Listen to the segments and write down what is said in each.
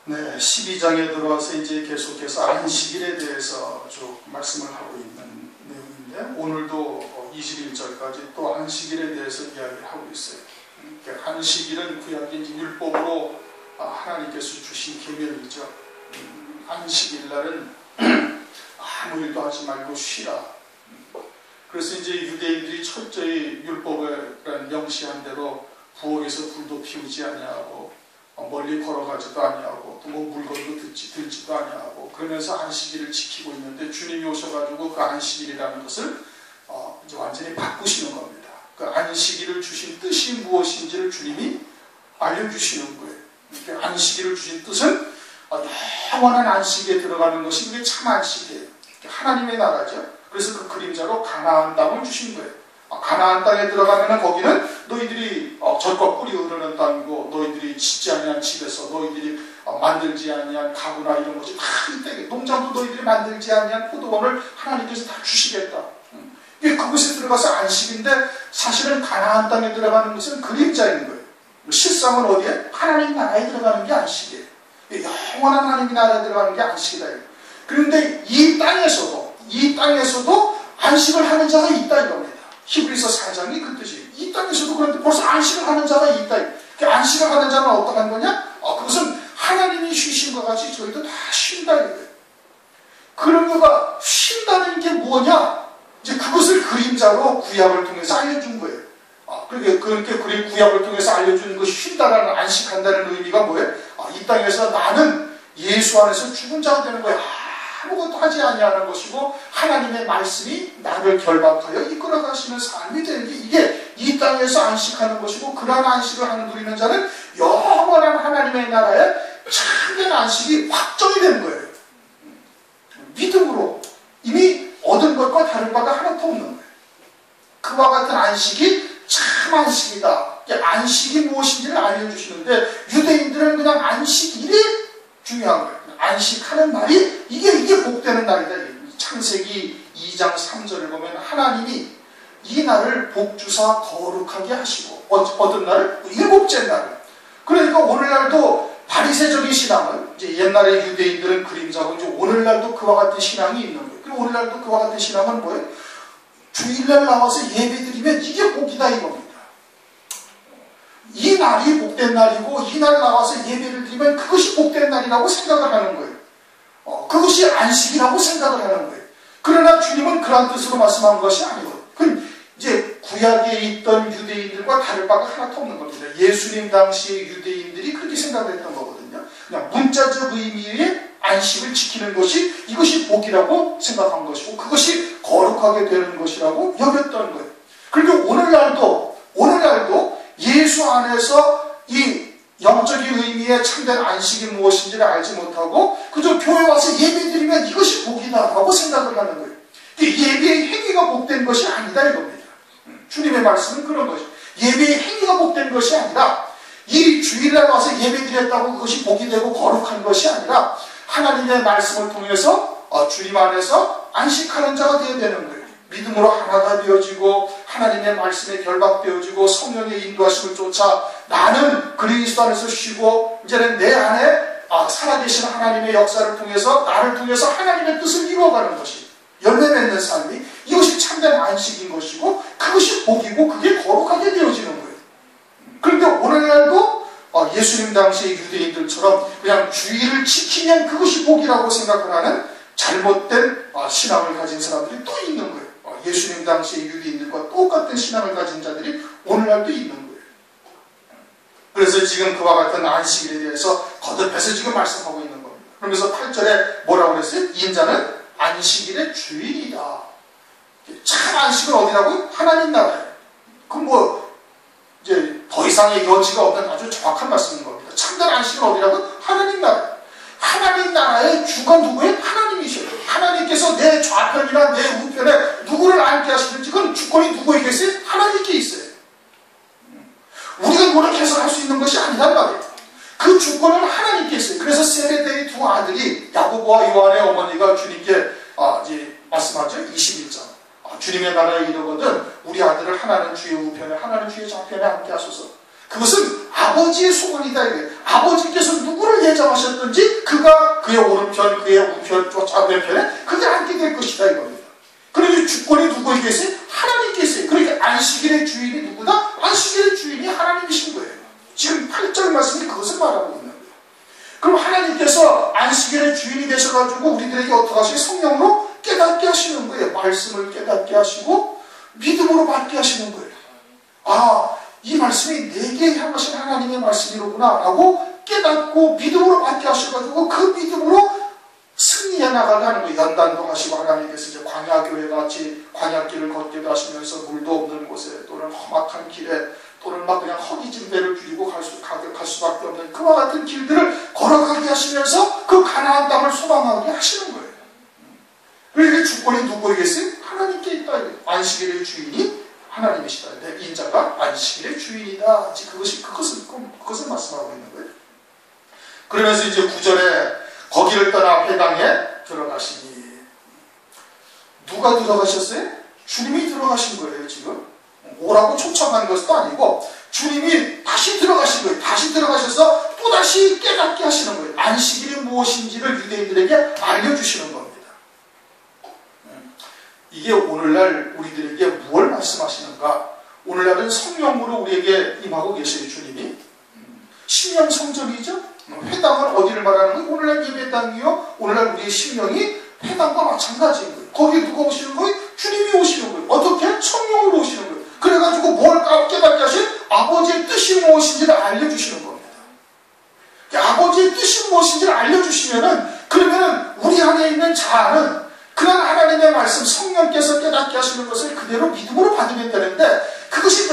네, 12장에 들어와서 이제 계속해서 안식일에 대해서 쭉 말씀을 하고 있는 내용인데, 오늘도 21절까지 또 안식일에 대해서 이야기를 하고 있어요. 그러니까 안식일은 구약의 율법으로 하나님께서 주신 계명이죠. 안식일 날은 아무 일도 하지 말고 쉬라. 그래서 이제 유대인들이 철저히 율법을 명시한 대로 부엌에서 불도 피우지 아니하고 멀리 걸어가지도 아니하고 또 뭐 물건도 들지도 아니하고 그러면서 안식일을 지키고 있는데, 주님이 오셔가지고 그 안식일이라는 것을 이제 완전히 바꾸시는 겁니다. 그 안식일을 주신 뜻이 무엇인지를 주님이 알려주시는 거예요. 그러니까 안식일을 주신 뜻은 영원한 안식에 들어가는 것이 그게 참 안식이에요. 하나님의 나라죠. 그래서 그 그림자로 가나안 땅을 주신 거예요. 가나안 땅에 들어가면 거기는 너희들이 젖과 꿀이 흐르는 땅이고, 너희들이 짓지 아니한 집에서 너희들이 만들지 아니한 가구나 이런 것이 다 이 땅에, 농장도 너희들이 만들지 아니한 포도원을 하나님께서 다 주시겠다. 그곳에 들어가서 안식인데, 사실은 가나안 땅에 들어가는 것은 그림자인 거예요. 실상은 어디에? 하나님 나라에 들어가는 게 안식이에요. 영원한 하나님 나라에 들어가는 게 안식이다. 그런데 이 땅에서도 안식을 하는 자가 있다 이겁니다. 히브리서 4장이 그 뜻이에요. 이 땅에서도 그런데 벌써 안식을 하는 자가 있다. 안식을 하는 자는 어떠한 거냐? 그것은 하나님이 쉬신 것 같이 저희도 다 쉰다 이거예요. 그런 거가 쉰다는 게 뭐냐? 이제 그것을 그림자로 구약을 통해서 알려준 거예요. 그렇게 구약을 통해서 알려준 그 쉰다라는, 안식한다는 의미가 뭐예요? 이 땅에서 나는 예수 안에서 죽은 자가 되는 거예요. 아무것도 하지 아니하는 것이고, 하나님의 말씀이 나를 결박하여 이끌어 가시는 삶이 되는 게, 이게 이 땅에서 안식하는 것이고, 그러한 안식을 누리는 자는 영원한 하나님의 나라에 참된 안식이 확정이 되는 거예요. 믿음으로 이미 얻은 것과 다른 바가 하나도 없는 거예요. 그와 같은 안식이 참 안식이다. 안식이 무엇인지를 알려주시는데, 유대인들은 그냥 안식일이 중요한 거예요. 안식하는 날이 이게 복되는 날이다. 창세기 2장 3절을 보면 하나님이 이 날을 복주사 거룩하게 하시고, 어떤 날을? 일곱째 날을. 그러니까 오늘날도 바리새적인 신앙은, 이제 옛날에 유대인들은 그림자고, 이제 오늘날도 그와 같은 신앙이 있는 거예요. 그리고 오늘날도 그와 같은 신앙은 뭐예요? 주일날 나와서 예배드리면 이게 복이다 이겁니다. 이 날이 복된 날이고, 이 날 나와서 예배를 드리면 그것이 복된 날이라고 생각을 하는 거예요. 그것이 안식이라고 생각을 하는 거예요. 그러나 주님은 그런 뜻으로 말씀한 것이 아니거든요. 그럼 이제 구약에 있던 유대인들과 다를 바가 하나도 없는 겁니다. 예수님 당시의 유대인들이 그렇게 생각했던 거거든요. 그냥 문자적 의미의 안식을 지키는 것이, 이것이 복이라고 생각한 것이고, 그것이 거룩하게 되는 것이라고 여겼던 거예요. 그리고 오늘날도 예수 안에서 이 영적인 의미의 참된 안식이 무엇인지를 알지 못하고 그저 교회 와서 예배드리면 이것이 복이다라고 생각을 하는 거예요. 예배의 행위가 복된 것이 아니다 이겁니다. 주님의 말씀은 그런 것이죠. 예배의 행위가 복된 것이 아니라, 이 주일날 와서 예배드렸다고 그것이 복이 되고 거룩한 것이 아니라, 하나님의 말씀을 통해서 주님 안에서 안식하는 자가 되어야 되는 거예요. 믿음으로 하나가 되어지고, 하나님의 말씀에 결박되어지고, 성령의 인도하심을 쫓아 나는 그리스도 안에서 쉬고, 이제는 내 안에 살아계신 하나님의 역사를 통해서, 나를 통해서 하나님의 뜻을 이루어가는 것이, 열매 맺는 삶이, 이것이 참된 안식인 것이고, 그것이 복이고, 그게 거룩하게 되어지는 거예요. 그런데 오늘날도 예수님 당시의 유대인들처럼 그냥 주일을 지키면 그것이 복이라고 생각을 하는 잘못된 신앙을 가진 사람들이 또 있는 거예요. 예수님 당시의 유대인들과 똑같은 신앙을 가진 자들이 오늘날도 있는 거예요. 그래서 지금 그와 같은 안식일에 대해서 거듭해서 지금 말씀하고 있는 겁니다. 그러면서 8절에 뭐라고 그랬어요? 인자는 안식일의 주일이다. 참 안식은 어디라고요? 하나님 나라예요. 그럼 이제 더 이상의 여지가 없는 아주 정확한 말씀인 겁니다. 참된 안식은 어디라고요? 하나님 나라. 하나님 나라의 주가 누구예요? 하나님이셔요. 하나님께서 내 좌편이나 내 우편에 누구를 앉게 하시는지, 그건 주권이 누구에게 있어요? 하나님께 있어요. 우리가 노력해서 할 수 있는 것이 아니란 말이에요. 그 주권은 하나님께 있어요. 그래서 세베대의 두 아들이, 야고보와 요한의 어머니가 주님께 이제 말씀하죠. 21장. 주님의 나라에 이르거든 우리 아들을 하나는 주의 우편에, 하나는 주의 좌편에 앉게 하소서. 그것은 아버지의 소원이다. 아버지께서 누구를 예정하셨든지 그가 그의 오른편, 그의 우편, 좌편에 그게 앉게 될 것이다 이겁니다. 그러니 주권이 누구에게 있어요? 하나님께 있어요. 그러니까 안식일의 주인이 누구다? 안식일의 주인이 하나님이신 거예요. 지금 8절 말씀이 그것을 말하고 있는 거예요. 그럼 하나님께서 안식일의 주인이 되셔가지고 우리들에게 어떻게 하시요? 성령으로 깨닫게 하시는 거예요. 말씀을 깨닫게 하시고 믿음으로 받게 하시는 거예요. 아, 이 말씀이 내게 향하신 하나님의 말씀이로구나 라고 깨닫고 믿음으로 받게 하셔가지고 그 믿음으로 승리해 나가게 하는 거예요. 연단도 하시고 하나님께서 이제 광야교회 같이 광야길을 걷기도 하시면서 물도 없는 곳에 또는 험악한 길에 또는 막 그냥 허기진배를 줄이고 갈 수밖에 없는 그와 같은 길들을 걸어가게 하시면서 그 가나안 땅을 소망하게 하시는 거예요. 그러니까 주권이 누구에게 있어요? 하나님께 있다. 안식일의 주인이 하나님이시다. 내 인자가 안식일의 주인이다. 그것을 말씀하고 있는 거예요. 그러면서 이제 9절에 거기를 떠나 회당에 들어가시니 누가 들어가셨어요? 주님이 들어가신 거예요. 지금 오라고 초청한 것도 아니고 주님이 다시 들어가신 거예요. 다시 들어가셔서 또다시 깨닫게 하시는 거예요. 안식일이 무엇인지를 유대인들에게 알려주시는 겁니다. 이게 오늘날 우리들에게 무엇을 말씀하시는가? 오늘날은 성령으로 우리에게 임하고 계세요. 주님이 심령 성전이죠. 회당은 어디를 말하는 거예요? 오늘날 예배당이요. 오늘날 우리의 심령이 회당과 마찬가지인 거예요. 거기에 누가 오시는 거예요? 주님이 오시는 거예요. 어떻게? 성령으로 오시는 거예요. 그래가지고 뭘 깨닫게 하신? 아버지의 뜻이 무엇인지를 알려주시는 겁니다. 아버지의 뜻이 무엇인지를 알려주시면은 그러면은 우리 안에 있는 자아는 그런 하나님의 말씀 성령께서 깨닫게 하시는 것을 그대로 믿음으로 받으면 되는데 그것이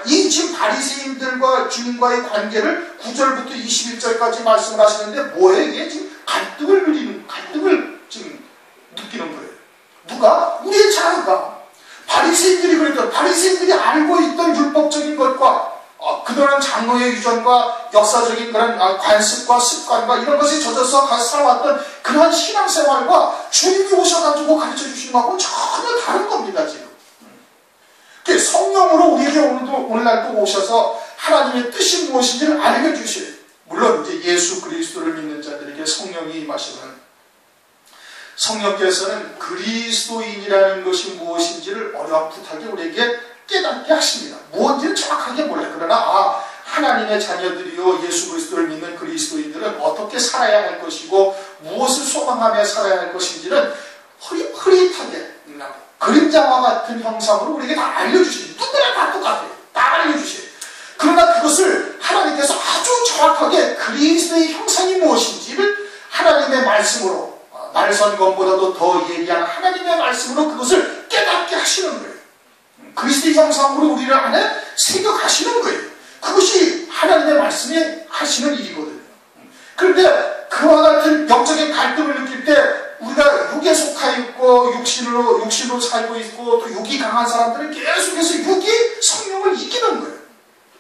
이 지금 바리새인들과 주님과의 관계를 9절부터 21절까지 말씀을 하시는데 뭐예요? 이게 지금 갈등을 지금 느끼는 거예요. 누가? 우리의 자아가. 바리새인들이 그러니까 바리새인들이 알고 있던 율법적인 것과 그동안 장로의 유전과 역사적인 그런 관습과 습관과 이런 것에 젖어서 살아왔던 그러한 신앙생활과 주님이 오셔가지고 가르쳐 주시는 것하고는 전혀 다른 겁니다. 지금 성령으로 우리에게 오늘날도 오셔서 하나님의 뜻이 무엇인지를 알려주셔요. 물론 이제 예수 그리스도를 믿는 자들에게 성령이 임하시는 성령께서는 그리스도인이라는 것이 무엇인지를 어렴풋하게 우리에게 깨닫게 하십니다. 무엇인지는 정확하게 몰라요. 그러나 하나님의 자녀들이요 예수 그리스도를 믿는 그리스도인들은 어떻게 살아야 할 것이고 무엇을 소망하며 살아야 할 것인지는 흐릿하게 그림자와 같은 형상으로 우리에게 다 알려주십니다. 누구나 다 똑같아요. 다 알려주셔요. 그러나 그것을 하나님께서 아주 정확하게 그리스도의 형상이 무엇인지를 하나님의 말씀으로 날선검보다도 더 예리한 하나님의 말씀으로 그것을 깨닫게 하시는 거예요. 그리스도의 형상으로 우리를 안에 새겨가시는 거예요. 그것이 하나님의 말씀이 하시는 일이거든요. 그런데 그와 같은 영적인 갈등을 느낄 때 우리가 육에 속하 있고 육신으로 살고 있고 또 육이 강한 사람들은 계속해서 육이 성령을 이기는 거예요.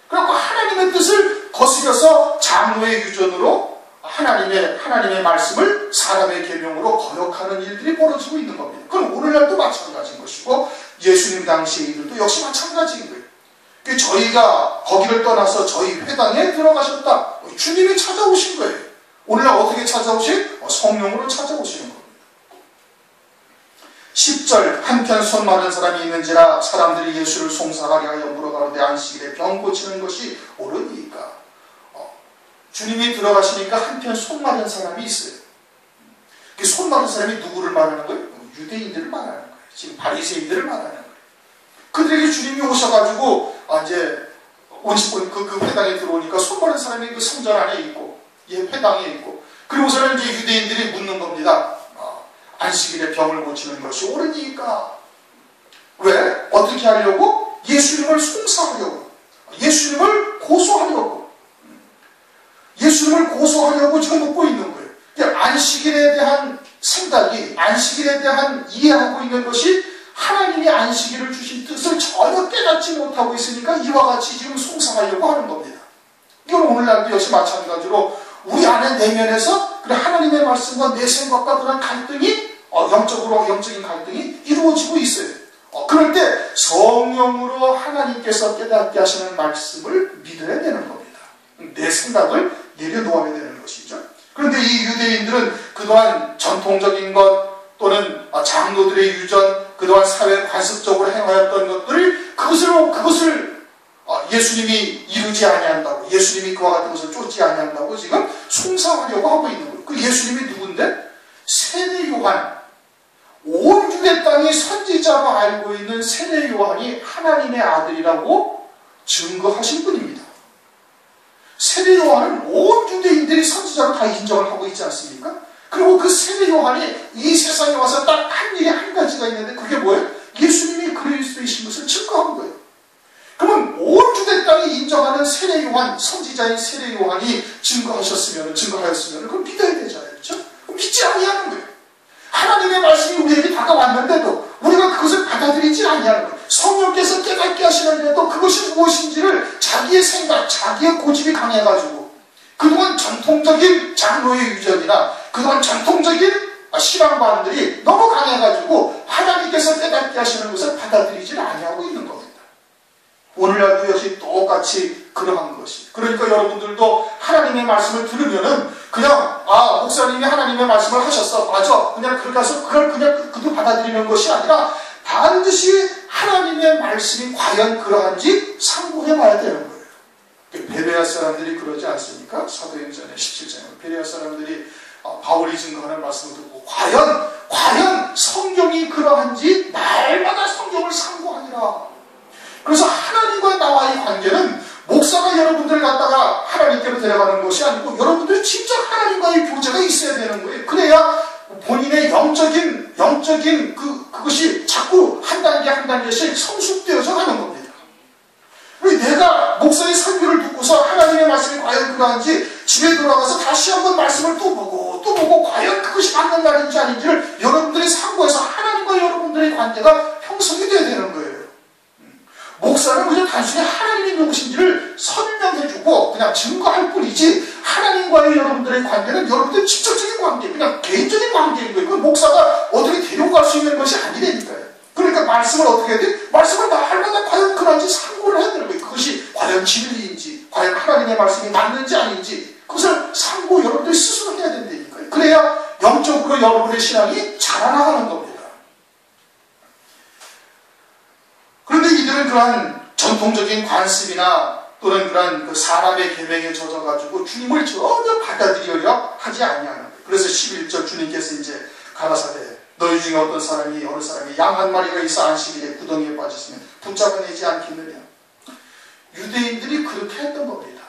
그래서 하나님의 뜻을 거스려서 장로의 유전으로 하나님의 말씀을 사람의 계명으로 거역하는 일들이 벌어지고 있는 겁니다. 그럼 오늘날도 마찬가지인 것이고 예수님 당시의 일들도 역시 마찬가지인 거예요. 저희가 거기를 떠나서 저희 회당에 들어가셨다. 주님이 찾아오신 거예요. 오늘날 어떻게 찾아오신? 성령으로 찾아오시는 겁니다. 10절 한편 손 마른 사람이 있는지라 사람들이 예수를 송사하려 하여 물어가는데 안식일에 병 고치는 것이 옳으니까. 주님이 들어가시니까 한편 손 마른 사람이 있어요. 손 마른 사람이 누구를 말하는 거예요? 유대인들을 말하는 거예요. 지금 바리새인들을 말하는 거예요. 그들에게 주님이 오셔가지고 이제 그 회당에 들어오니까 손 마른 사람이 그 성전 안에 있고 회당에 있고 그리고서는 이제 유대인들이 묻는 겁니다. 안식일에 병을 고치는 것이 옳으니까. 왜? 어떻게 하려고? 예수님을 송사하려고. 예수님을 고소하려고. 예수님을 고소하려고 지금 묻고 있는 거예요. 그러니까 안식일에 대한 생각이, 안식일에 대한 이해하고 있는 것이 하나님이 안식일을 주신 뜻을 전혀 깨닫지 못하고 있으니까 이와 같이 지금 송사하려고 하는 겁니다. 이건 오늘날도 역시 마찬가지로 우리 안에 내면에서 하나님의 말씀과 내 생각과 그런 갈등이 영적인 갈등이 이루어지고 있어요. 그럴 때 성령으로 하나님께서 깨닫게 하시는 말씀을 믿어야 되는 겁니다. 내 생각을 내려놓아야 되는 것이죠. 그런데 이 유대인들은 그동안 전통적인 것 또는 장로들의 유전, 그동안 사회 관습적으로 행하였던 것들을 그것을 예수님이 이루지 아니한다고, 예수님이 그와 같은 것을 쫓지 아니한다고 지금 숭상하려고 하고 있는 거예요. 그 예수님이 누군데? 세례 요한, 온 유대 땅이 선지자로 알고 있는 세례 요한이 하나님의 아들이라고 증거하신 분입니다. 세례 요한은 온 유대인들이 선지자로 다 인정을 하고 있지 않습니까? 그리고 그 세례 요한이 이 세상에 와서 딱 한 일이 한 가지가 있는데 그게 뭐예요? 예수님이 그리스도이신 것을 증거한 거예요. 그러면 온 유대 땅이 인정하는 세례 요한, 선지자인 세례 요한이 증거하였으면 그럼 믿어야 되잖아요. 그렇죠? 믿지 아니하는 거예요. 하나님의 말씀이 우리에게 다가왔는데도 우리가 그것을 받아들이지 아니하는 거예요. 성령께서 깨닫게 하시는데도 그것이 무엇인지를 자기의 생각, 자기의 고집이 강해가지고 그동안 전통적인 장로의 유전이나 그동안 전통적인 신앙관들이 너무 강해가지고 하나님께서 깨닫게 하시는 것을 받아들이지 아니하고 있는 겁니다. 오늘날도 역시 똑같이 그러한 것이. 그러니까 여러분들도 하나님의 말씀을 들으면은 그냥 목사님이 하나님의 말씀을 하셨어, 맞아, 그냥 그렇게 해서 그냥 그도 받아들이는 것이 아니라 반드시 하나님의 말씀이 과연 그러한지 상고해봐야 되는 거예요. 베레아 사람들이 그러지 않습니까? 사도행전의 17장에 베레아 사람들이 바울이 증거하는 말씀을 듣고 과연 성경이 그러한지 날마다 성경을 상고하니라. 그래서 하나님과 나와의 관계는 목사가 여러분들을 갖다가 하나님께로 데려가는 것이 아니고 여러분들이 직접 하나님과의 교제가 있어야 되는 거예요. 그래야 본인의 영적인 그것이 자꾸 한 단계씩 성숙되어져 가는 겁니다. 내가 목사의 설교를 듣고서 하나님의 말씀이 과연 그러한지 집에 돌아가서 다시 한번 말씀을 또 보고 과연 그것이 맞는 말인지 아닌지를 여러분들이 상고해서 하나님과 여러분들의 관계가 형성이 되어야 되는 거예요. 목사는 그냥 단순히 하나님이 누구신지를 설명해주고 그냥 증거할 뿐이지 하나님과의 여러분들의 관계는 여러분들의 직접적인 관계, 그냥 개인적인 관계인 거예요. 그 목사가 어떻게 데리고 갈 수 있는 것이 아니라니까요. 그러니까 말씀을 어떻게 해야 돼? 말씀을 날마다 과연 그런지 상고를 해야 되는 거예요. 그것이 과연 진리인지, 과연 하나님의 말씀이 맞는지 아닌지 그것을 상고 여러분들이 스스로 해야 된다니까요. 그래야 영적으로 여러분의 신앙이 자라나가는 겁니다. 그런데 이들은 그러한 전통적인 관습이나 또는 그러한 그 사람의 계명에 젖어가지고 주님을 전혀 받아들이려 하지 아니하는 거예요. 그래서 11절 주님께서 이제 가라사대 너희 중에 어느 사람이 양 한 마리가 있어 안식일에 구덩이에 빠졌으면 붙잡아내지 않겠느냐. 유대인들이 그렇게 했던 겁니다.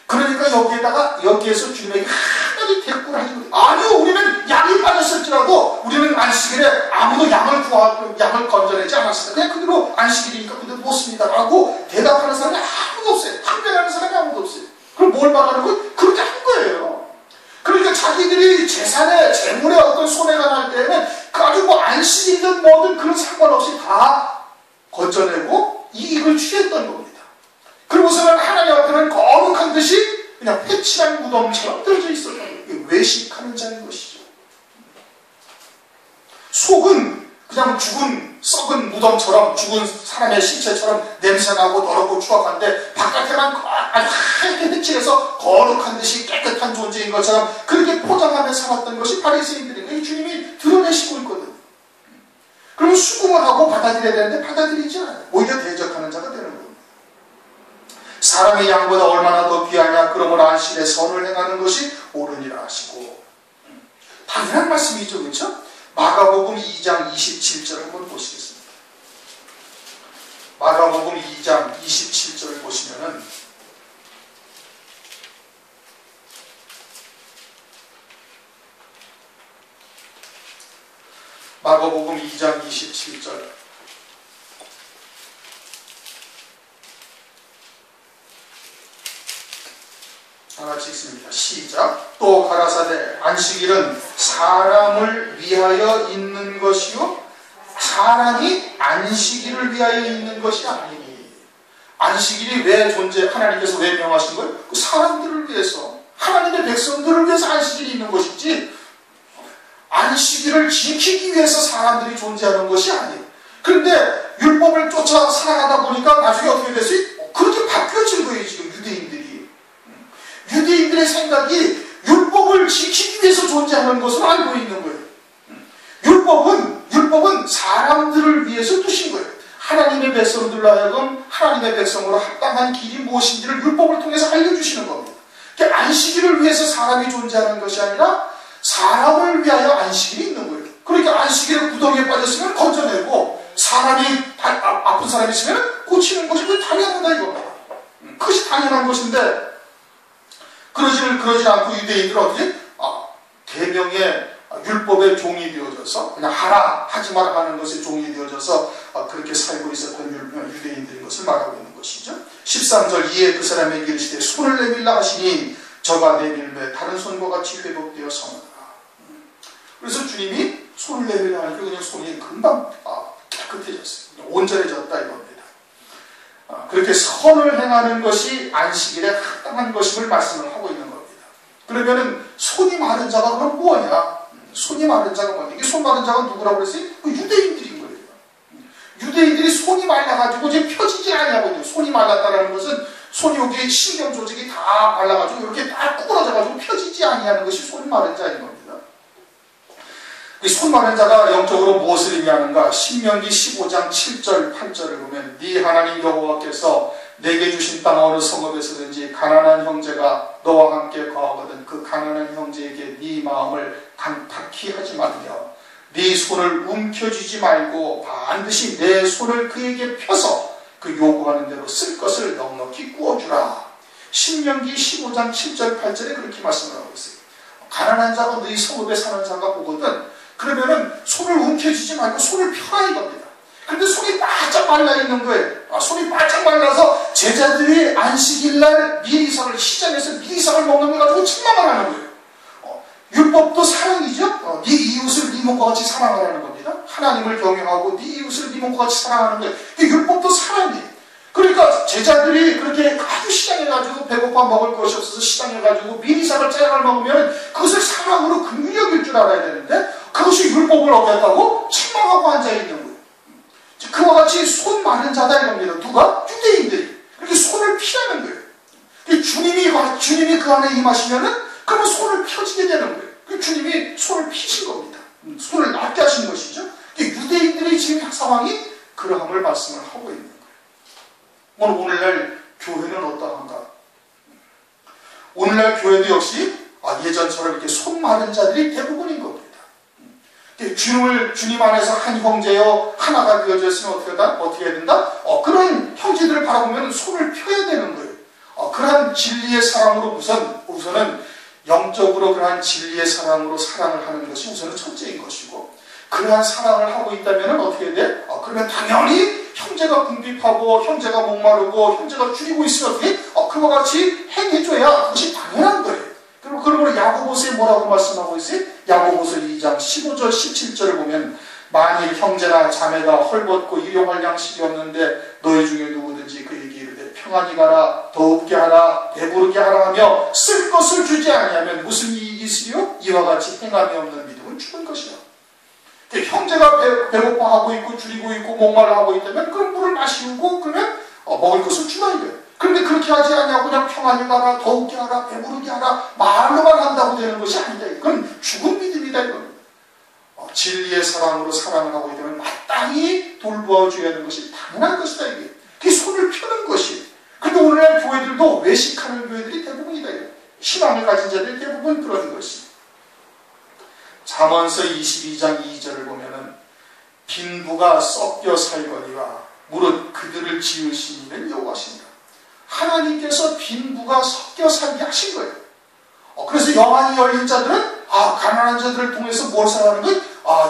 그러니까 여기에서 주님에게 하나님 대꾸를 하지 못해요. 아니요, 우리는 양이 빠졌을지라도 우리는 안식일에 아무도 양을 건져내지 않았습니다. 그냥 그대로 안식일이니까 그대로 놓습니다 라고 대답하는 사람이 아무도 없어요. 판별하는 사람이 아무도 없어요. 그럼 뭘 말하는 거예요? 그렇게 한 거예요. 그러니까 자기들이 재물에 어떤 손해가 날 때는 아주 안식일이든 뭐든 그런 상관없이 다 건져내고 이익을 취했던 겁니다. 그리고서는 하나님 앞에는 거룩한 듯이 그냥 회칠한 무덤처럼 떨어져 있었던 거예요. 외식하는 자인 것이죠. 속은 그냥 썩은 무덤처럼 죽은 사람의 신체처럼 냄새나고 더럽고 추악한데 바깥에만 아주 하얗게 회칠해서 거룩한 듯이 깨끗한 존재인 것처럼 그렇게 포장하며 살았던 것이 바리새인들인 거예요. 주님이 드러내시고 있거든요. 그러면 수긍을 하고 받아들여야 되는데 받아들이지 않아요. 오히려 대적하는 자가 되는 거예요. 사람의 양보다 얼마나 더 귀하냐. 그러므로 안식일에 선을 행하는 것이 옳으니라 하시고. 당연한 말씀이죠. 그렇죠? 마가복음 2장 27절 한번 보시겠습니다. 마가복음 2장 27절을 보시면은 마가복음 2장 27절 하나씩 읽습니다. 시작. 또 가라사대 안식일은 사람을 위하여 있는 것이요 사람이 안식일을 위하여 있는 것이 아니니. 안식일이 왜 하나님께서 왜 명하신 거예요? 그 사람들을 위해서, 하나님의 백성들을 위해서 안식일이 있는 것이지 안식일을 안식일을 지키기 위해서 사람들이 존재하는 것이 아니에요. 그런데 율법을 쫓아 살아가다 보니까 나중에 어떻게 됐어요? 그렇게 바뀌어진 거예요. 지금 유대인들이. 유대인들의 생각이 율법을 지키기 위해서 존재하는 것을 알고 있는 거예요. 율법은 사람들을 위해서 두신 거예요. 하나님의 백성들로 하여금 하나님의 백성으로 합당한 길이 무엇인지를 율법을 통해서 알려주시는 겁니다. 그러니까 안식일을 위해서 사람이 존재하는 것이 아니라 사람을 위하여 안식일이 있는 거예요. 그러니까 안식일에 구덩이에 빠졌으면 건져내고 사람이 아픈 사람이 있으면 고치는 것이 당연하다 이겁니다. 그것이 당연한 것인데 그러지 않고 유대인들은 어떻게 계명의 율법의 종이 되어져서 그냥 하라 하지 마라 하는 것이 종이 되어져서 그렇게 살고 있었던 유대인들인 것을 말하고 있는 것이죠. 13절 이에 그 사람에게 이르시되 손을 내밀라 하시니 저가 내밀매 다른 손과 같이 회복되어 서는다. 그래서 주님이 손을 내밀라 하니까 그냥 손이 금방 깨끗해졌어요. 온전해졌다 이겁니다. 그렇게 선을 행하는 것이 안식일에 합당한 것임을 말씀을 하고 있는 겁니다. 그러면은 손이 마른 자가 그럼 뭐냐? 손이 마른 자가 뭐냐? 이게 손 마른 자가 누구라고 그랬어요? 유대인들인 거예요. 유대인들이 손이 말라가지고 이제 펴지지 않냐고요. 손이 말랐다는 것은 손이 여기 신경 조직이 다 말라가지고 이렇게 딱 구부러져가지고 펴지지 아니하는 것이 손이 마른 자인 겁니다. 손 마른 자가 영적으로 무엇을 의미하는가? 신명기 15장 7절 8절을 보면 네 하나님 여호와께서 내게 주신 땅 어느 성읍에서든지 가난한 형제가 너와 함께 거하거든 그 가난한 형제에게 네 마음을 강팍히 하지 말며 네 손을 움켜쥐지 말고 반드시 내 손을 그에게 펴서 그 요구하는 대로 쓸 것을 넉넉히 구워주라. 신명기 15장 7절 8절에 그렇게 말씀을 하고 있어요. 가난한 자가 네 성읍에 사는 자가 오거든 그러면은 손을 움켜쥐지 말고 손을 펴라 이겁니다. 그런데 손이 바짝 말라 있는 거예요. 손이 바짝 말라서 제자들이 안식일날 미리석을 시장에서 미리석을 먹는 걸 가지고 책망을 하는 거예요. 율법도 사랑이죠. 네 이웃을 네 몸과 같이 사랑하라는 겁니다. 하나님을 경외하고 네 이웃을 네 몸과 같이 사랑하는 거예요. 율법도 사랑이에요. 그러니까 제자들이 그렇게 아주 시장에 가지고 배고파 먹을 것이 없어서 시장에 가지고 미리석을 짜장을 먹으면 그것을 사랑으로 긍휼히 여길 줄 알아야 되는데 그것이 율법을 어겼다고 책망하고 앉아있는 거예요. 그와 같이 손 마른 자다 이겁니다. 누가? 유대인들이. 그렇게 손을 피하는 거예요. 주님이 그 안에 임하시면은 그러면 손을 펴지게 되는 거예요. 주님이 손을 피신 겁니다. 손을 낫게 하신 것이죠. 유대인들의 지금 상황이 그러함을 말씀을 하고 있는 거예요. 오늘날 교회는 어떠한가? 오늘날 교회도 역시 예전처럼 이렇게 손 마른 자들이 대부분인 겁니다. 주님 안에서 한 형제여 하나가 되어져 있으면 어떻게 해야 된다? 그런 형제들을 바라보면 손을 펴야 되는 거예요. 그러한 진리의 사랑으로 우선은 영적으로 그러한 진리의 사랑으로 사랑을 하는 것이 우선은 첫째인 것이고 그러한 사랑을 하고 있다면 어떻게 돼? 그러면 당연히 형제가 궁핍하고 형제가 목마르고 형제가 줄이고 있으면 어떻게? 그와 같이 행해줘야 그것이 당연한 거예요. 그러므로 야고보서에 뭐라고 말씀하고 있어요? 야고보서 2장 15절 17절을 보면 만일 형제나 자매가 헐벗고 일용할 양식이 없는데 너희 중에 누구든지 그에게 이르되 평안히 가라 더웁게 하라 배부르게 하라 하며 쓸 것을 주지 아니하면 무슨 이익이 있으리요? 이와 같이 행함이 없는 믿음은 죽은 것이라. 형제가 배고파하고 있고 줄이고 있고 목마르하고 있다면 그럼 물을 마시고 그러면 먹을 것을 주라 이거예요. 그런데 그렇게 하지 않냐고 그냥 평안히 가라 더욱게 하라 배부르게 하라 말로만 한다고 되는 것이 아니다. 그건 죽은 믿음이다 이겁니다. 진리의 사랑으로 사랑을 하고 있다면 마땅히 돌보아줘야 하는 것이 당연한 것이다 이게. 그게 손을 펴는 것이. 그런데 오늘날 교회들도 외식하는 교회들이 대부분이다 이게. 신앙을 가진 자들이 대부분 그런 것이. 잠언서 22장 2절을 보면은 빈부가 섞여 살거니와 무릇 그들을 지으신 이는 여호와시니라. 하나님께서 빈부가 섞여 살게 하신 거예요. 그래서 영안이 열린 자들은 가난한 자들을 통해서 뭘 살아가는 거예요?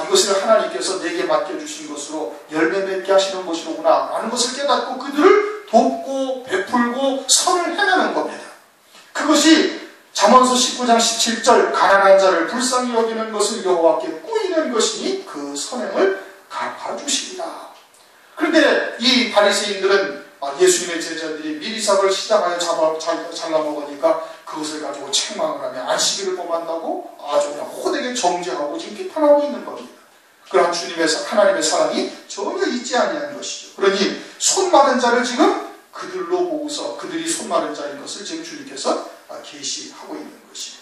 이것을 하나님께서 내게 맡겨주신 것으로 열매 맺게 하시는 것이로구나 라는 것을 깨닫고 그들을 돕고 베풀고 선을 행하는 겁니다. 그것이 잠언서 19장 17절 가난한 자를 불쌍히 여기는 것을 여호와께 꾸이는 것이니 그 선행을 갚아주시리라. 그런데 이 바리새인들은 예수님의 제자들이 미리삭을 시장하여 잘라 먹으니까 그것을 가지고 책망을 하며 안식일을 범한다고 아주 그냥 호되게 정죄하고 지금 비판하고 있는 겁니다. 그러나 하나님의 사랑이 전혀 있지 아니하는 것이죠. 그러니 손 마른 자를 지금 그들로 보고서 그들이 손 마른 자인 것을 지금 주님께서 계시하고 있는 것이죠.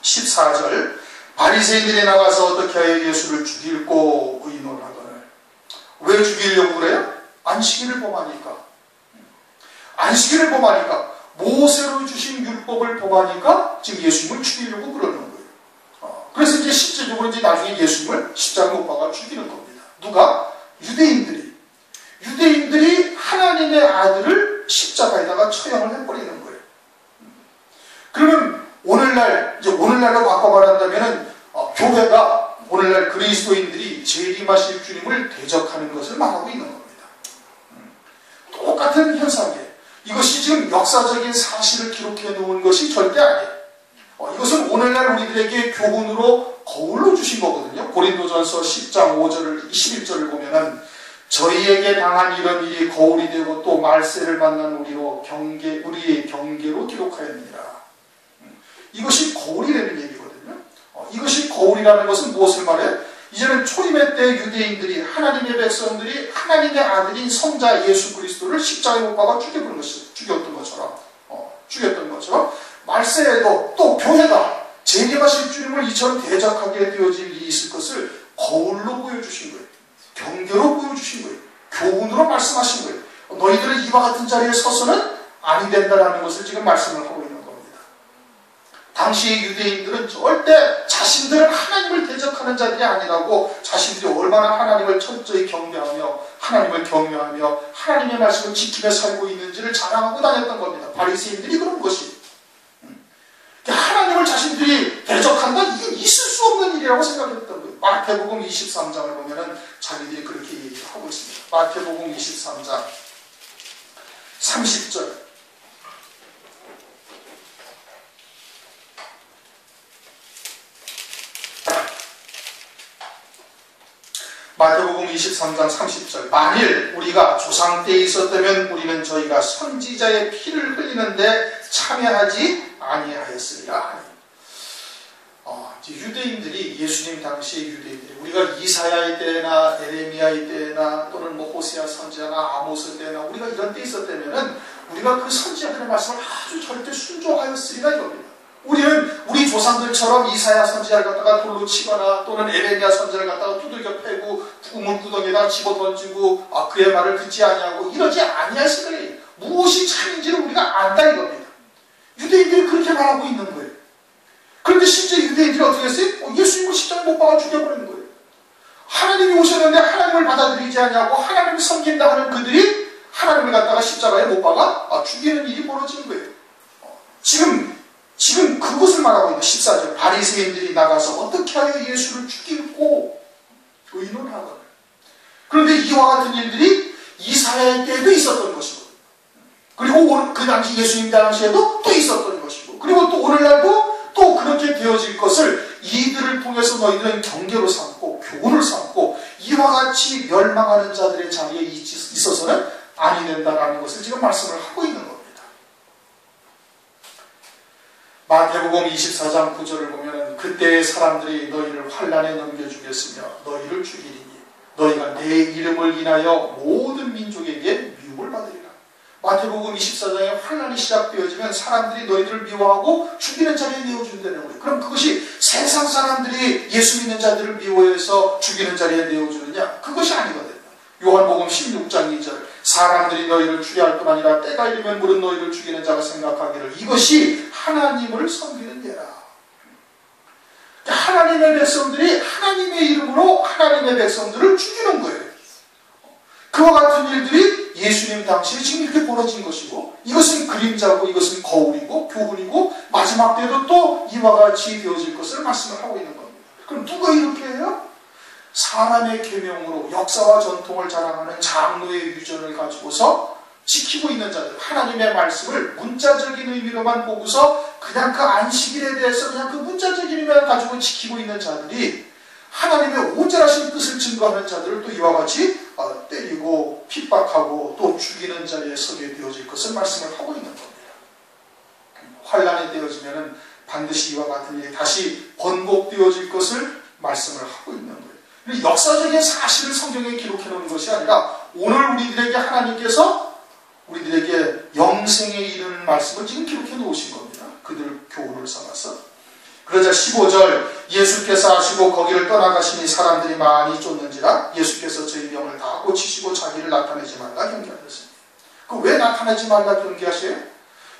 14절 바리새인들이 나가서 어떻게 하여 예수를 죽이고 의논하거늘. 왜 죽이려고 그래요? 안식일을 범하니까. 안식일을 범하니까 모세로 주신 율법을 범하니까 지금 예수님을 죽이려고 그러는 거예요. 그래서 이제 실제적으로 이제 나중에 예수님을 십자가 못 박아 죽이는 겁니다. 누가? 유대인들이 하나님의 아들을 십자가에다가 처형을 해버리는 거예요. 그러면 오늘날로 바꿔 말한다면은 교회가 오늘날 그리스도인들이 재림하실 주님을 대적하는 것을 말하고 있는 겁니다. 똑같은 현상이에요. 이것이 지금 역사적인 사실을 기록해 놓은 것이 절대 아니에요. 이것은 오늘날 우리들에게 교훈으로 거울로 주신 거거든요. 고린도전서 10장 5절 11절을 보면은 저희에게 당한 이런 일이 거울이 되고 또 말세를 만난 우리의 경계로 기록하였느니라. 이것이 거울이라는 얘기거든요. 이것이 거울이라는 것은 무엇을 말해요? 이제는 초림의 때 유대인들이 하나님의 백성들이 하나님의 아들인 성자 예수 그리스도를 십자가에 못 박아 죽였던 것처럼 말세에도 또 교회가 재림하실 주님을 이처럼 대적하게 되어질 일이 있을 것을 거울로 보여주신 거예요. 경계로 보여주신 거예요. 교훈으로 말씀하신 거예요. 너희들은 이와 같은 자리에 서서는 아니 된다라는 것을 지금 말씀을 하고 있는 겁니다. 당시의 유대인들은 절대 자신들은 하나님을 대적하는 자들이 아니라고 자신들이 얼마나 하나님을 철저히 경배하며 하나님을 경외하며 하나님의 말씀을 지키며 살고 있는지를 자랑하고 다녔던 겁니다. 바리새인들이 그런 것이. 하나님을 자신들이 대적한다? 이게 있을 수 없는 일이라고 생각했던 거예요. 마태복음 23장을 보면은 자기들이 그렇게 얘기하고 있습니다. 마태복음 23장 30절. 마태복음 23장 30절. 만일 우리가 조상 때에 있었다면 우리는 저희가 선지자의 피를 흘리는데 참여하지 아니하였으리라. 유대인들이 예수님 당시의 유대인들이 우리가 이사야의 때나 에레미야의 때나 또는 호세아 선지자나 아모스 때나 우리가 이런 때 있었다면은 우리가 그 선지자들의 말씀을 아주 절대 순종하였으리라 이겁니다. 우리는 우리 조상들처럼 이사야 선지자를 갖다가 돌로 치거나 또는 에레미야 선지자를 갖다가 두들겨 패고 우물구덩이에다 집어 던지고 그의 말을 듣지 아니하고 이러지 아니하시더니 무엇이 참인지를 우리가 안다 이겁니다. 유대인들이 그렇게 말하고 있는 거예요. 그런데 실제 유대인들이 어떻게 했어요? 예수님을 십자가에 못 박아 죽여버리는 거예요. 하나님이 오셨는데 하나님을 받아들이지 않냐고 하나님을 섬긴다 하는 그들이 하나님을 갖다가 십자가에 못 박아 죽이는 일이 벌어진 거예요. 지금 그것을 말하고 있는 14절. 바리새인들이 나가서 어떻게 하여 예수를 죽이고 의논하거든. 그런데 이와 같은 일들이 이사야의 때도 있었던 것이고, 그리고 그 당시 예수님 당시에도 또 있었던 것이고, 그리고 또 오늘날도 또 그렇게 되어질 것을 이들을 통해서 너희들은 경계로 삼고 교훈을 삼고 이와 같이 멸망하는 자들의 자리에 있어서는 아니 된다라는 것을 지금 말씀을 하고 있는 겁니다. 마태복음 24장 9절을 보면 그때의 사람들이 너희를 환난에 넘겨주겠으며 너희를 죽이리니 너희가 내 이름을 인하여 모든 민족에게 미움을 받으리라. 마태복음 24장에 환난이 시작되어지면 사람들이 너희들을 미워하고 죽이는 자리에 내어준다는 거예요. 그럼 그것이 세상 사람들이 예수 믿는 자들을 미워해서 죽이는 자리에 내어주느냐? 그것이 아니거든요. 요한복음 16장 2절 사람들이 너희를 죽여할 뿐 아니라 때가 이르면 물은 너희를 죽이는 자가 생각하기를 이것이 하나님을 섬기는 예라. 하나님의 백성들이 하나님의 이름으로 하나님의 백성들을 죽이는 거예요. 그와 같은 일들이 예수님 당시에 지금 이렇게 벌어진 것이고 이것은 그림자고 이것은 거울이고 교훈이고 마지막 때도 또 이와 같이 되어질 것을 말씀을 하고 있는 겁니다. 그럼 누가 이렇게 해요? 사람의 계명으로 역사와 전통을 자랑하는 장로의 유전을 가지고서 지키고 있는 자들, 하나님의 말씀을 문자적인 의미로만 보고서 그냥 그 안식일에 대해서 그냥 그 문자적인 의미만 가지고 지키고 있는 자들이 하나님의 온전하신 뜻을 증거하는 자들을 또 이와 같이 때리고 핍박하고 또 죽이는 자의 석에 되어질 것을 말씀을 하고 있는 겁니다. 환란이 되어지면은 반드시 이와 같은 일이 다시 번복되어질 것을 말씀을 하고 있는 거예요. 역사적인 사실을 성경에 기록해 놓은 것이 아니라 오늘 우리들에게 하나님께서 우리들에게 영생에 이르는 말씀을 지금 기록해 놓으신 겁니다. 그들 교훈을 삼아서. 그러자 15절 예수께서 하시고 거기를 떠나가시니 사람들이 많이 쫓는지라 예수께서 저희 병을 다 고치시고 자기를 나타내지 말라 경계하셨습니다. 왜 나타내지 말라 경계하셔요?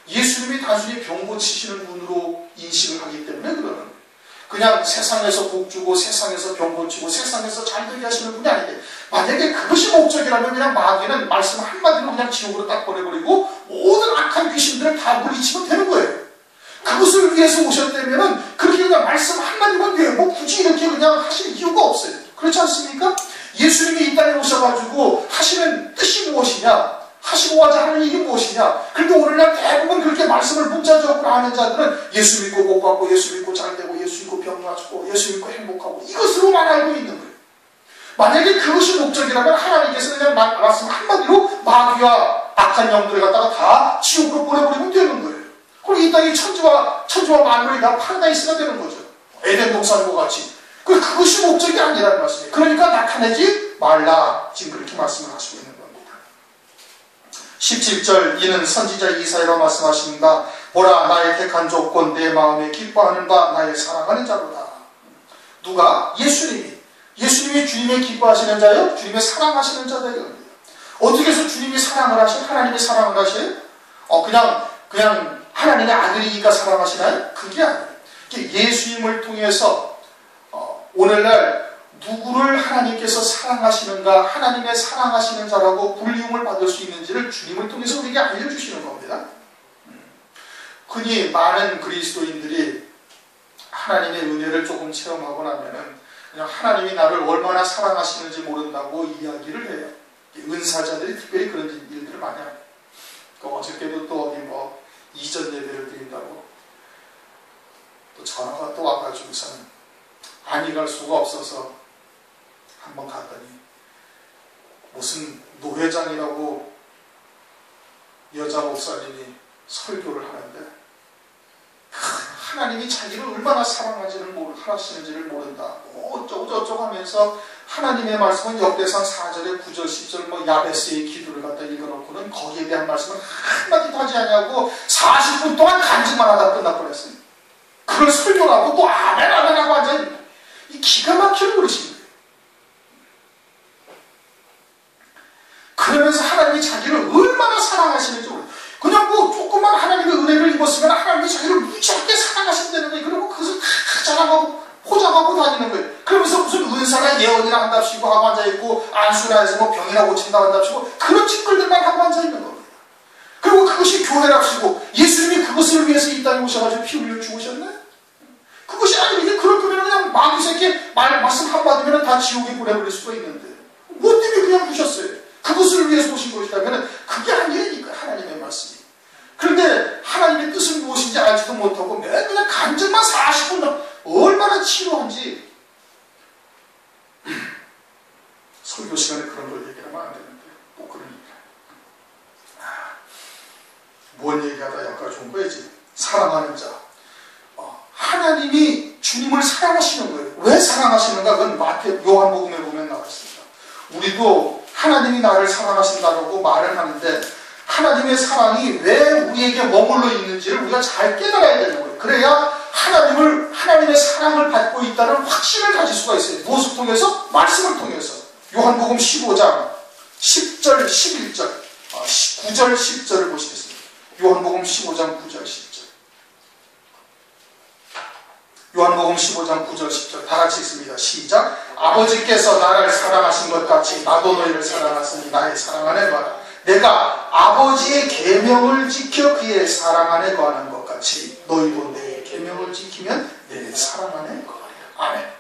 예수님이 단순히 병 고치시는 분으로 인식을 하기 때문에 그러는 거예요. 그냥 세상에서 복 주고 세상에서 병 고치고 세상에서 잘되게 하시는 분이 아닌데, 만약에 그것이 목적이라면 그냥 마귀는 말씀 한마디로 그냥 지옥으로 딱 보내버리고 모든 악한 귀신들을 다 물리치면 되는 거예요. 그것을 위해서 오셨다면은 그렇게 그냥 말씀 한마디만 돼요. 뭐 굳이 이렇게 그냥 하실 이유가 없어요. 그렇지 않습니까? 예수님이 이 땅에 오셔가지고 하시는 뜻이 무엇이냐? 하시고자 하는 일이 무엇이냐? 그런데 오늘날 대부분 그렇게 말씀을 문자적으로 하는 자들은 예수 믿고 복 받고 예수 믿고 잘되고 예수 믿고 병 낫고 예수 믿고 행복하고 이것으로만 알고 있는 거예요. 만약에 그것이 목적이라면 하나님께서 그냥 말씀 한마디로 마귀와 악한 영들을 갖다가 다 지옥으로 보내버리면 되는 거예요. 그럼 이 땅이 천지와 만물이 다 파라다이스가 되는 거죠. 에덴 동산과 같이. 그것이 목적이 아니라는 말씀이에요. 그러니까 나타내지 말라. 지금 그렇게 말씀을 하시고 있는 겁니다. 17절 이는 선지자 이사야로 말씀하십니다. 보라 나의 택한 족권 내 마음에 기뻐하는 바 나의 사랑하는 자로다. 누가? 예수님이 주님의 기뻐하시는 자요? 주님의 사랑하시는 자다 이겁니다. 어떻게 해서 주님이 사랑을 하셔요? 하나님이 사랑을 하셔요? 그냥 하나님의 아들이니까 사랑하시나요? 그게 아니에요. 예수님을 통해서 오늘날 누구를 하나님께서 사랑하시는가, 하나님의 사랑하시는 자라고 불리움을 받을 수 있는지를 주님을 통해서 우리에게 알려주시는 겁니다. 흔히 많은 그리스도인들이 하나님의 은혜를 조금 체험하고 나면은 그냥 하나님이 나를 얼마나 사랑하시는지 모른다고 이야기를 해요. 은사자들이 특별히 그런 일들을 많이 합니다. 어저께도 또 어디 이전 예배를 드린다고 또 전화가 또 와가지고서는 아니 갈 수가 없어서 한번 갔더니 무슨 노회장이라고 여자 목사님이 설교를 하는데 하나님이 자기를 얼마나 사랑하시는지를 모른다. 어쩌고 하면서 하나님의 말씀은 역대상 4절에 9절 10절 야베스의 기도를 갖다 읽어놓고는 거기에 대한 말씀을 한마디도 하지 않냐고 40분 동안 간증만 하다 끝나버렸어요. 그걸 설교를 하고 또 아멘 하고 앉아있는 이 기가 막히는 그릇인 거예요. 그러면서 하나님이 자기를 얼마나 사랑하시는지 모르겠어요. 그냥 조금만 하나님의 은혜를 입었으면 하나님이 자기를 무지하게 사랑하신다는 거예요. 그리고 그것을 다 자랑하고 포장하고 다니는 거예요. 그러면서 무슨 은사나 예언이나 한답시고 하고 앉아있고 안수나 해서 병이나 고친다 한답시고 그런 짓거리들만 하고 앉아있는 겁니다. 그리고 그것이 교회랍시고 예수님이 그것을 위해서 이 땅에 오셔가지고 피 흘려 죽으셨네? 그것이 아니면 그럴 거면 그냥 마귀 새끼 말씀 한마디면 다 지옥에 보내버릴 수가 있는데 뭐 때문에 그냥 부셨어요? 그것을 위해서 오신 것이라면 그게 아니니까 하나님의 말씀이. 그런데 하나님의 뜻은 무엇인지 알지도 못하고 맨날 그냥 간증만 40분 얼마나 치료한지. 설교 시간에 그런 걸 얘기하면 안 되는데 또 그런 얘기를 뭔 얘기하다 약간 좋은 거야지. 사랑하는 자. 하나님이 주님을 사랑하시는 거예요. 왜 사랑하시는가? 그건 요한복음에 보면 나와 있습니다. 우리도 하나님이 나를 사랑하신다고 말을 하는데 하나님의 사랑이 왜 우리에게 머물러 있는지를 우리가 잘 깨달아야 되는 거예요. 그래야 하나님의 사랑을 받고 있다는 확신을 가질 수가 있어요. 무엇을 통해서? 말씀을 통해서. 요한복음 15장 10절 11절 9절 10절을 보시겠습니다. 요한복음 15장 9절 10절 요한복음 15장 9절 10절 다 같이 읽습니다. 시작. 아버지께서 나를 사랑하신 것 같이 나도 너희를 사랑하시니 나의 사랑 안에 거하라. 내가 아버지의 계명을 지켜 그의 사랑 안에 거하는 것 같이 너희도 내 계명을 지키면 내 사랑 안에 거하리라. 아멘.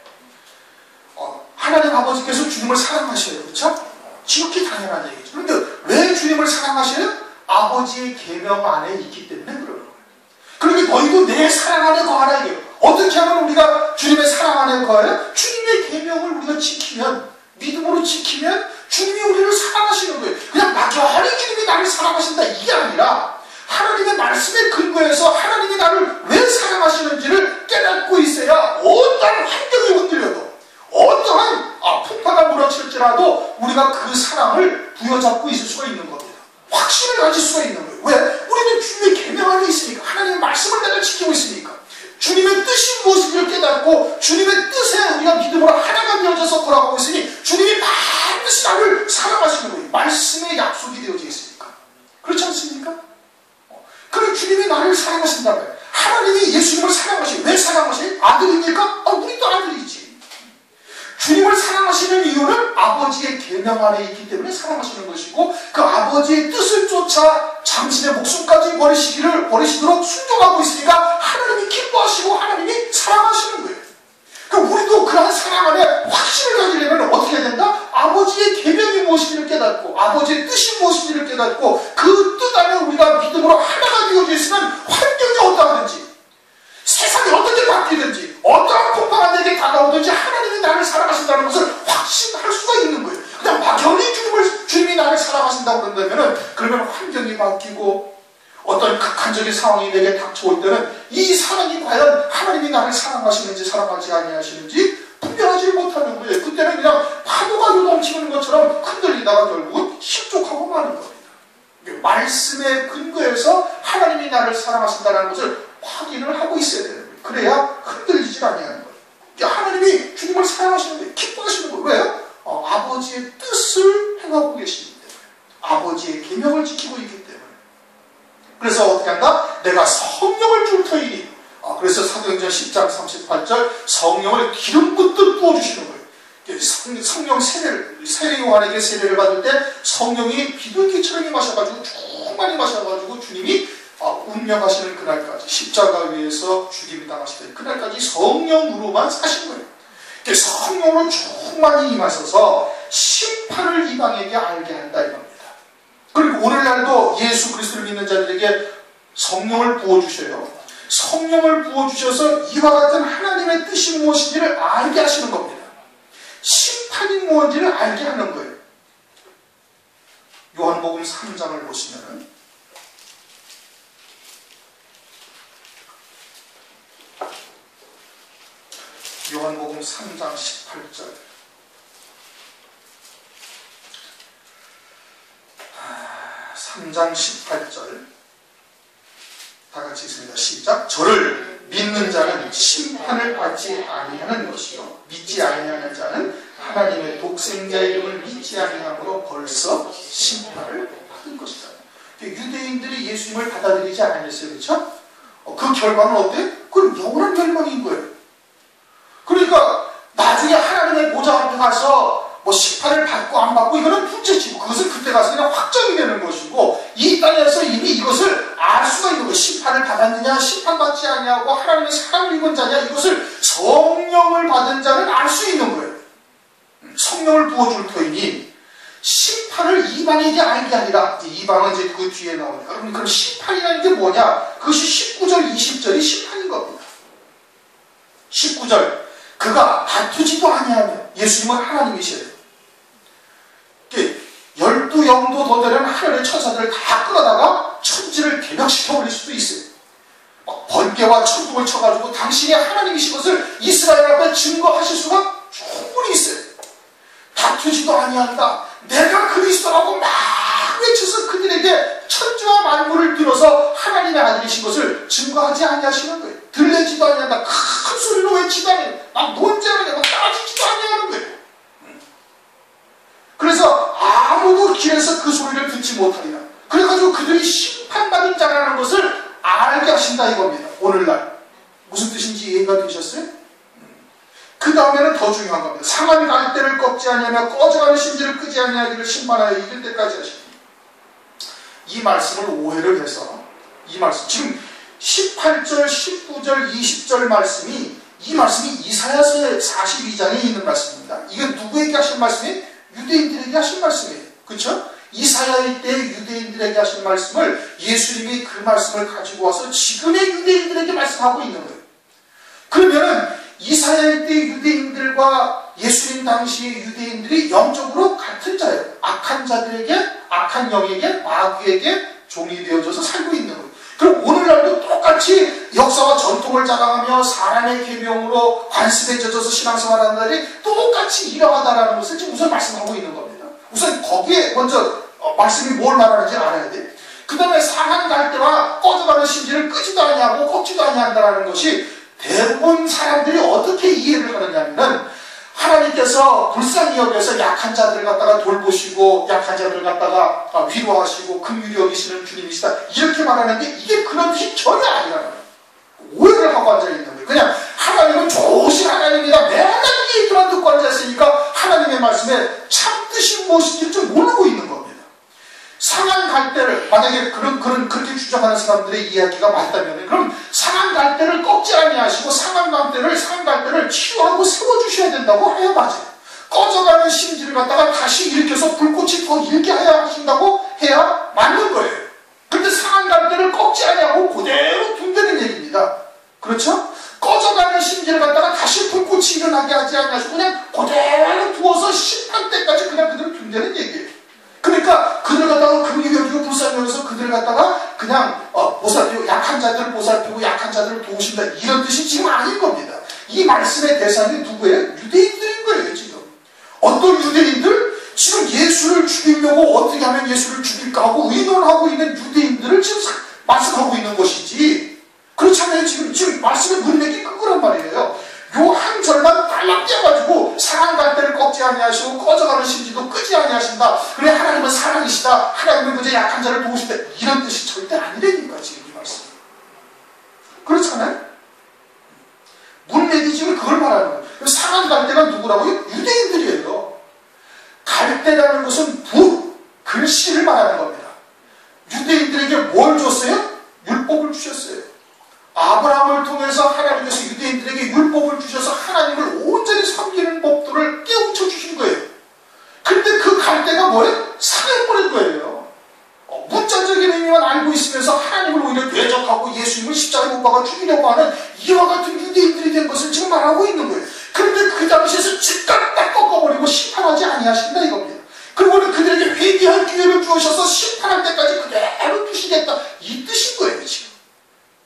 하나님 아버지께서 주님을 사랑하셔요. 그렇죠? 지극히 당연한 얘기죠. 그런데 왜 주님을 사랑하셔요? 아버지의 계명 안에 있기 때문에 그러는 거예요. 그러니까 너희도 내 사랑 안에 거하라 이게요. 어떻게 하면 우리가 주님의 사랑 안에 거해요? 주님의 계명을 우리가 지키면, 믿음으로 지키면 주님이 우리를 사랑하시는 거예요. 그냥 막연히 주님이 나를 사랑하신다 이게 아니라 하나님의 말씀에 근거해서 하나님이 나를 왜 사랑하시는지를 깨닫고 있어야 어떠한 환경이 흔들려도 어떠한 풍파가 몰아칠지라도 우리가 그 사랑을 부여잡고 있을 수가 있는 겁니다. 확신을 가질 수가 있는 거예요. 왜? 우리는 주님의 계명 안에 있으니까. 하나님의 말씀을 내가 지키고 있으니까. 주님의 뜻이 무엇인지를 깨닫고 주님의 뜻에 우리가 믿음으로 하나가 되어져서 걸어가고 있으니 주님이 반드시 나를 사랑하시는 거예요. 말씀에 약속이 되어져 있으니까. 그렇지 않습니까? 그럼 주님이 나를 사랑하신다면 하나님이 예수님을 사랑하시고 왜 사랑하세요? 아들입니까? 우리도 아들이지. 주님을 사랑하시는 이유는 아버지의 계명 안에 있기 때문에 사랑하시는 것이고 그 아버지의 뜻을 쫓아 당신의 목숨까지 버리시도록 순종하고 있으니까 하나님이 기뻐하시고 하나님이 사랑하시는 거예요. 그럼 우리도 그러한 사랑 안에 확신을 가지려면 어떻게 해야 된다? 아버지의 계명이 무엇인지를 깨닫고 아버지의 뜻이 무엇인지를 깨닫고 그 뜻 안에 우리가 믿음으로 하나가 되어져 있으면 환경이 어떠하든지 세상이 어떻게 바뀌든지 어떠한 풍파가 내게 다가오든지 하나님이 나를 사랑하신다는 것을 확신할 수가 있는 거예요. 그냥 막연히 주님이 나를 사랑하신다고 그러면 환경이 바뀌고 어떤 극한적인 상황이 내게 닥쳐올 때는 이 사랑이 과연 하나님이 나를 사랑하시는지 사랑하지 아니하시는지 분별하지 못하는 거예요. 그때는 그냥 파도가 요동치는 것처럼 흔들리다가 결국은 실족하고 마는 겁니다. 말씀에 근거해서 하나님이 나를 사랑하신다는 것을 확인을 하고 있어야 되는 거예요. 그래야 흔들리지 아니하는 거예요. 하나님이 주님을 사랑하시는 거예요. 기뻐하시는 거예요. 왜요? 아버지의 뜻을 행하고 계시기 때문에 아버지의 계명을 지키고 있기 때문에. 그래서 어떻게 한다? 내가 성령을 줄 터이니 그래서 사도행전 10장 38절 성령을 기름 붓듯 부어주시는 거예요. 성령 세례 요한에게 세례를 받을 때 성령이 비둘기처럼 임하셔가지고 충만히 마셔가지고 주님이 운명하시는 그날까지 십자가 위에서 죽임을 당하실 때 그날까지 성령으로만 사신 거예요. 성령으로 충만히 임하셔서 심판을 이방에게 알게 한다 이겁니다. 그리고 오늘날도 예수 그리스도를 믿는 자들에게 성령을 부어주셔요. 성령을 부어주셔서 이와 같은 하나님의 뜻이 무엇인지를 알게 하시는 겁니다. 심판이 무엇인지를 알게 하는 거예요. 요한복음 3장을 보시면은 요한복음 3장 18절 3장 18절 다 같이 있습니다. 시작. 저를 믿는 자는 심판을 받지 아니하는 것이요 믿지 아니하는 자는 하나님의 독생자의 이름을 믿지 아니함으로 벌써 심판을 받은 것이다. 유대인들이 예수님을 받아들이지 않았어요. 그렇죠? 그 결과는 어때요? 그건 영원한 멸망인 거예요. 그러니까 나중에 하나님의 보좌 앞에 가서 심판을 받고 안 받고 이거는 둘째치고 그것은 그때 가서 그냥 확정이 되는 것이고 이 땅에서 이미 이것을 알 수가 있는 거예요. 심판을 받았느냐 심판받지 않냐고 하나님의 사랑을 입은 자냐 이것을 성령을 받은 자는 알 수 있는 거예요. 성령을 부어줄 터이니 심판을 이방에게 알게 아니라 이방은 이제 그 뒤에 나오니까 그럼 심판이라는 게 뭐냐? 그것이 19절 20절이 심판인 겁니다. 19절 그가 다투지도 아니하며 예수님은 하나님이시래요. 12영도 더 되는 하늘의 천사들을 다 끌어다가 천지를 개벽시켜 버릴 수도 있어요. 번개와 천둥을 쳐가지고 당신이 하나님이신 것을 이스라엘 앞에 증거하실 수가 충분히 있어요. 다투지도 아니한다. 내가 그리스도라고 막 외쳐서 그들에게 천지와 만물을 들어서 하나님의 아들이신 것을 증거하지 아니하시는 거예요. 들리지도 아니한다. 큰 소리로 외치도 아니한다. 막 논쟁하냐, 막 따지지도 아니하는 거예요. 그래서 아무도 길에서 그 소리를 듣지 못하리라. 그래가지고 그들이 심판받은 자라는 것을 알게 하신다 이겁니다. 오늘날. 무슨 뜻인지 이해가 되셨어요? 그 다음에는 더 중요한 겁니다. 상한 갈대를 꺾지 아니하며 꺼져가는 심지를 끄지 아니하기를 심판하여 이길 때까지 하십니다. 이 말씀을 오해를 해서 이 말씀 지금 18절, 19절, 20절 말씀이 이 말씀이 이사야서 42장에 있는 말씀입니다. 이건 누구에게 하신 말씀이에요? 유대인들에게 하신 말씀이에요. 그렇죠? 이사야의 때 유대인들에게 하신 말씀을 예수님이 그 말씀을 가지고 와서 지금의 유대인들에게 말씀하고 있는 거예요. 그러면은 이사야의 때 유대인들과 예수님이 예수님 당시의 유대인들이 영적으로 같은 자예요. 악한 자들에게, 악한 영에게, 마귀에게 종이 되어져서 살고 있는 거예요. 그럼 오늘날도 똑같이 역사와 전통을 자랑하며 사람의 계명으로 관습에 젖어서 신앙생활하는 날이 똑같이 일어나다라는 것을 지금 우선 말씀하고 있는 겁니다. 우선 거기에 먼저 말씀이 뭘 말하는지 알아야 돼. 그 다음에 상한 갈대와 꺼져가는 심지를 끄지도 아니하고 꺾지도 아니한다는 것이 대부분 사람들이 어떻게 이해를 하느냐면 하나님께서 불쌍히 여겨서 약한 자들을 갖다가 돌보시고 약한 자들을 갖다가 위로하시고 긍휼히 여기시는 주님이시다 이렇게 말하는데 이게 그런 뜻이 전혀 아니라는 거예요. 오해를 하고 앉아있는 거예요. 그냥 하나님은 좋으신 하나님이다 맨날 이 얘기만 듣고 앉아있으니까 하나님의 말씀에 참뜻이 무엇인지 좀 모르고 있는 겁니다. 상한 갈대를 만약에 그렇게 주장하는 사람들의 이야기가 맞다면 그럼 상한 갈대를 꺾지 아니하시고 상한 갈대를 치유하고 세워주셔야 된다고 해야 맞아요. 꺼져가는 심지를 갖다가 다시 일으켜서 불꽃이 더 일게 해야 하신다고 해야 맞는 거예요. 그런데 상한 갈대를 꺾지 아니하고 그대로 둔다는 얘기입니다. 그렇죠? 꺼져가는 심지를 갖다가 다시 불꽃이 일어나게 하지 아니하시고 그냥 그대로 두어서 심판 때까지 그냥 그대로 둔다는 얘기예요. 그러니까 그들 갖다가 긍휼히 여기고 불쌍히 여겨서 그들 갖다가 그냥 보살피고 약한 자들을 보살피고 약한 자들을 도우신다 이런 뜻이 지금 아닌 겁니다. 이 말씀의 대상이 누구예요? 유대인들인 거예요. 지금 어떤 유대인들? 지금 예수를 죽이려고 어떻게 하면 예수를 죽일까 하고 의논하고 있는 유대인들을 지금 말씀하고 있는 것이지. 그렇잖아요. 지금 말씀의 문맥이 그거란 말이에요. 요 한 절만 딸랑 떼어가지고 상한 갈대를 꺾지 아니하시고 꺼져가는 심지도 끄지 아니하신다. 그래 하나님은 사랑이시다. 하나님은 그저 약한 자를 도우신다. 이런 뜻이 절대 아니라니까 지금 이 말씀. 그렇잖아요. 문맥이 지금 그걸 말하는 거예요. 상한 갈대가 누구라고요? 유대인들이에요. 갈대라는 것은 글씨를 말하는 겁니다. 유대인들에게 뭘 줬어요? 율법을 주셨어요. 아브라함을 통해서 하나님께서 유대인들에게 율법을 주셔서 하나님을 온전히 섬기는 법도를 깨우쳐 주신 거예요. 그런데 그 갈대가 뭐예요? 상해버린 거예요. 문자적인 의미만 알고 있으면서 하나님을 오히려 대적하고 예수님을 십자가에 못 박아 죽이려고 하는 이와 같은 유대인들이 된 것을 지금 말하고 있는 거예요. 그런데 그 당시에서 즉각 딱 꺾어버리고 심판하지 아니하신다 이겁니다. 그리고는 그들에게 회개할 기회를 주셔서 심판할 때까지 그대로 두시겠다 이 뜻인 거예요. 지금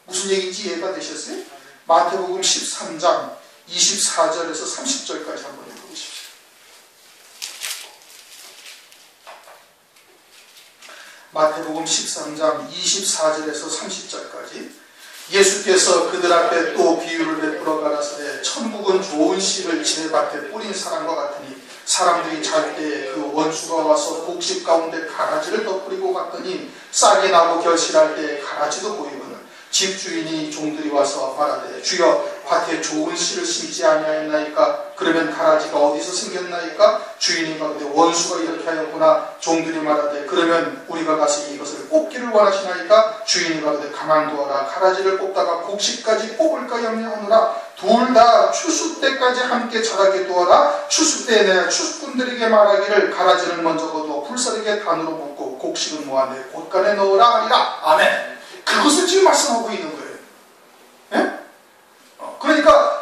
무슨 얘기인지 이해가 되셨어요? 마태복음 13장 24절에서 30절까지 한번 읽어보십시오. 마태복음 13장 24절에서 30절까지 예수께서 그들 앞에 또 비유를 베풀어 가라사대 천국은 좋은 씨를 지혜밭에 뿌린 사람과 같으니 사람들이 잘 때 그 원수가 와서 곡식 가운데 가라지를 덧뿌리고 갔더니 싹이 나고 결실할 때 가라지도 보이거늘 집주인이 종들이 와서 말하되 주여 밭에 좋은 씨를 심지 아니하였나이까? 그러면 가라지가 어디서 생겼나이까? 주인이 말하되 원수가 이렇게 하였구나. 종들이 말하되 그러면 우리가 가서 이것을 뽑기를 원하시나이까? 주인이 말하되 가만두어라. 가라지를 뽑다가 곡식까지 뽑을까 염려하노라. 둘 다 추수 때까지 함께 자라게 두어라. 추수 때에 내가 추수꾼들에게 말하기를 가라지는 먼저 거두어 불사르게 단으로 묶고 곡식은 모아 내 곳간에 넣으라 하리라. 아멘. 그것을 지금 말씀하고 있는 거예요. 예? 그러니까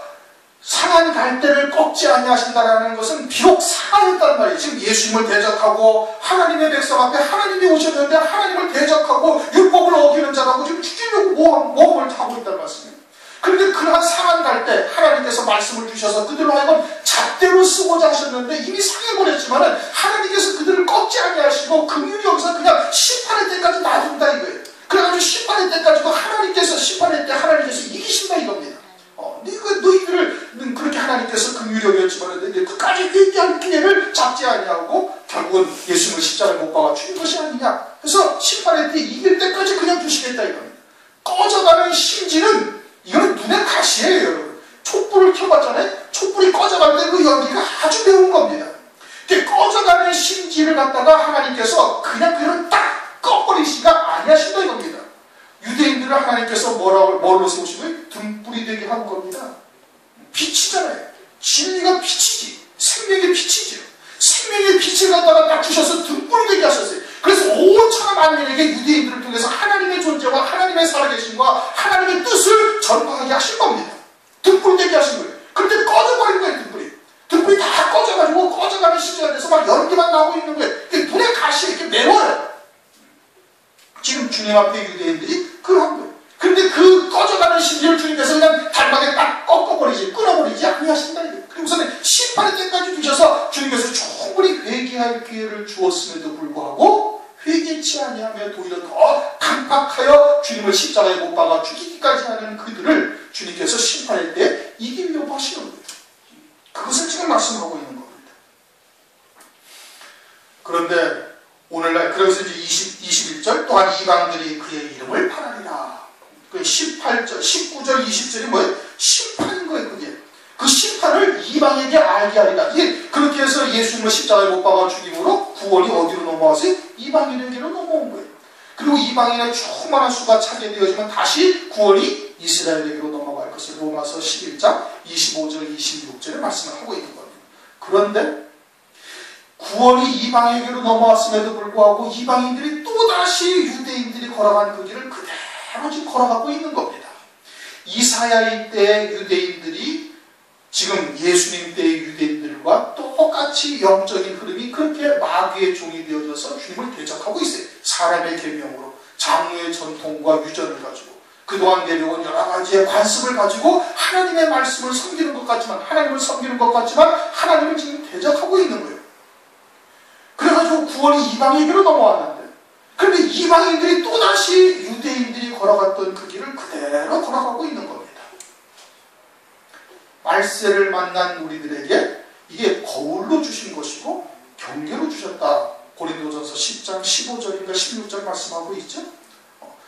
상한 갈대를 꺾지 아니하신다라는 것은 비록 상하였단 말이에요. 지금 예수님을 대적하고 하나님의 백성 앞에 하나님이 오셨는데 하나님을 대적하고 율법을 어기는 자라고 지금 죽이려고 모험을 하고 있다는 말씀이에요. 그런데 그러한 상한 갈대 하나님께서 말씀을 주셔서 그들로 하여금 잣대로 쓰고자 하셨는데 이미 상해버렸지만 하나님께서 그들을 꺾지 아니하시고 긍휼히 여기서 그냥 심판할 때까지 놔둔다 이거예요. 그래가지고 심판할 때까지도 하나님께서 심판할 때 하나님께서 이기신다 이겁니다. 너희들을 그렇게 하나님께서 긍휼히 여겼지만 끝까지 회개할 기회를 잡지 아니하고 결국은 예수님을 십자가에 못 박아 죽인 것이 아니냐. 그래서 심판할 때 이길 때까지 그냥 두시겠다 이겁니다. 꺼져가는 심지는 이거는 눈의 가시예요. 여러분. 촛불을 켜봤잖아요. 촛불이 꺼져갈 때 그 연기가 아주 매운 겁니다. 꺼져가는 심지를 갖다가 하나님께서 그냥 딱 꺼버리시가 아니하신다 이겁니다. 유대인들을 하나님께서 뭘로 세우시고요? 등불이 되게 한 겁니다. 빛이잖아요. 진리가 빛이지. 생명의 빛이죠. 생명의 빛을 갖다가 딱 주셔서 등불이 되게 하셨어요. 그래서 온 천하 만민에게 유대인들을 통해서 하나님의 존재와 하나님의 살아계심과 하나님의 뜻을 전파하게 하신 겁니다. 등불이 되게 하신 거예요. 그런데 꺼져버린 거예요. 등불이 다 꺼져가지고 막 연기만 나오고 있는 거예요. 눈에 가시 이렇게 매워요. 지금 주님 앞에 유대인들이 그런 거예요. 그런데 그 꺼져가는 심지를 주님께서 그냥 단박에 딱 꺾어버리지, 끊어버리지 아니하신다. 그리고서는 심판의 때까지 주셔서 주님께서 충분히 회개할 기회를 주었음에도 불구하고 회개치 아니하며 도리어 더 강팍하여 주님을 십자가에 못 박아 죽이기까지 하는 그들을 주님께서 심판할 때 이기려고 하시는 거예요. 그것을 지금 말씀하고 있는 겁니다. 그런데 오늘날 그래서 이제 21절 또한 이방들이 그의 이름을 팔아리라. 그 18절, 19절, 20절이 뭐예요? 심판인 거예요. 그게. 그 심판을 이방에게 알게 하리라. 이게 그렇게 해서 예수님을 십자가에 못 박아 죽임으로 구원이 어디로 넘어와서 이방인에게로 넘어온 거예요. 그리고 이방인의 충만한 수가 차게 되어지면 다시 구원이 이스라엘에게로 넘어갈 것을 로마서 11장 25절, 26절에 말씀을 하고 있는 겁니다. 그런데 구원이 이방에게로 넘어왔음에도 불구하고 이방인들이 또다시 유대인들이 걸어간 그 길을 그대로 지금 걸어가고 있는 겁니다. 이사야 때의 유대인들이 지금 예수님 때의 유대인들과 똑같이 영적인 흐름이 그렇게 마귀의 종이 되어져서 주님을 대적하고 있어요. 사람의 계명으로 장로의 전통과 유전을 가지고 그동안 내려온 여러 가지의 관습을 가지고 하나님의 말씀을 섬기는 것 같지만 하나님을 섬기는 것 같지만 하나님을 지금 대적하고 있는 거예요. 그래가지고 구원이 이방에게로 넘어왔는데 그런데 이방인들이 또다시 유대인들이 걸어갔던 그 길을 그대로 걸어가고 있는 겁니다. 말세를 만난 우리들에게 이게 거울로 주신 것이고 경계로 주셨다. 고린도전서 10장 15절인가 16절 말씀하고 있죠.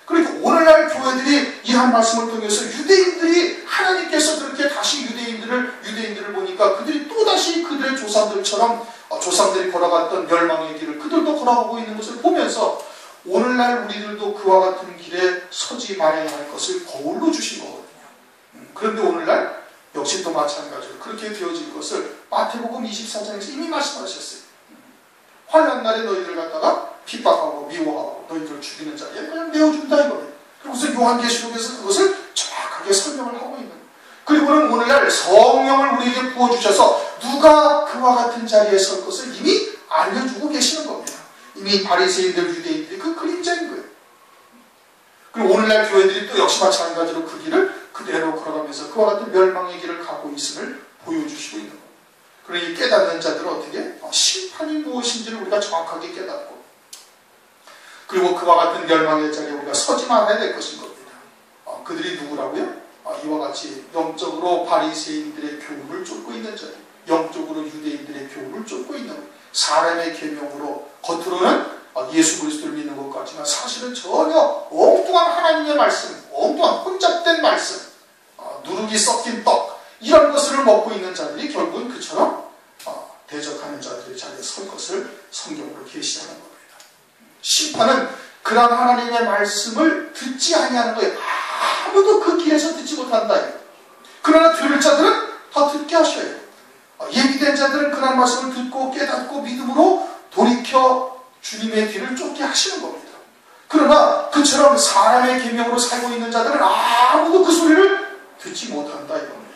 그러니까 오늘날 교회들이 이 한 말씀을 통해서 유대인들이 하나님께서 그렇게 다시 유대인들을 보니까 그들이 또다시 그들의 조상들처럼 조상들이 걸어갔던 멸망의 길을 그들도 걸어가고 있는 것을 보면서 오늘날 우리들도 그와 같은 길에 서지 말아야 할 것을 거울로 주신 거거든요. 그런데 오늘날 역시 또 마찬가지로 그렇게 되어질 것을 마태복음 24장에서 이미 말씀하셨어요. 환난 날에 너희들 갖다가 핍박하고 미워하고 너희들을 죽이는 자리에 그냥 내어준다 이거예요. 그리고서 요한계시록에서 그것을 정확하게 설명을 하고 있는 거예요. 그리고는 오늘날 성령을 우리에게 부어주셔서 누가 그와 같은 자리에 설 것을 이미 알려주고 계시는 겁니다. 이미 바리새인들 유대인들이 그 그림자인 거예요. 그리고 오늘날 교회들이 또 역시 마찬가지로 그 길을 그대로 걸어가면서 그와 같은 멸망의 길을 가고 있음을 보여주시고 있는 겁니다. 그러니 깨닫는 자들은 어떻게? 심판이 무엇인지를 우리가 정확하게 깨닫고 그리고 그와 같은 멸망의 자리에 우리가 서지 말아야 될 것인 겁니다. 그들이 누구라고요? 이와 같이 영적으로 바리새인들의 교훈을 쫓고 있는 자들, 영적으로 유대인들의 교훈을 쫓고 있는 사람의 계명으로 겉으로는 예수 그리스도를 믿는 것 같지만 사실은 전혀 엉뚱한 하나님의 말씀, 엉뚱한 혼잡된 말씀, 누룩이 섞인 떡 이런 것을 먹고 있는 자들이 결국은 그처럼 대적하는 자들의 자리에 설 것을 성경으로 계시하는 겁니다. 심판은 그런 하나님의 말씀을 듣지 아니하는 거예요. 아무도 그 길에서 듣지 못한다. 그러나 들을 자들은 더 듣게 하셔요. 예비된 자들은 그런 말씀을 듣고 깨닫고 믿음으로 돌이켜 주님의 길을 쫓게 하시는 겁니다. 그러나 그처럼 사람의 계명으로 살고 있는 자들은 아무도 그 소리를 듣지 못한다 이겁니다.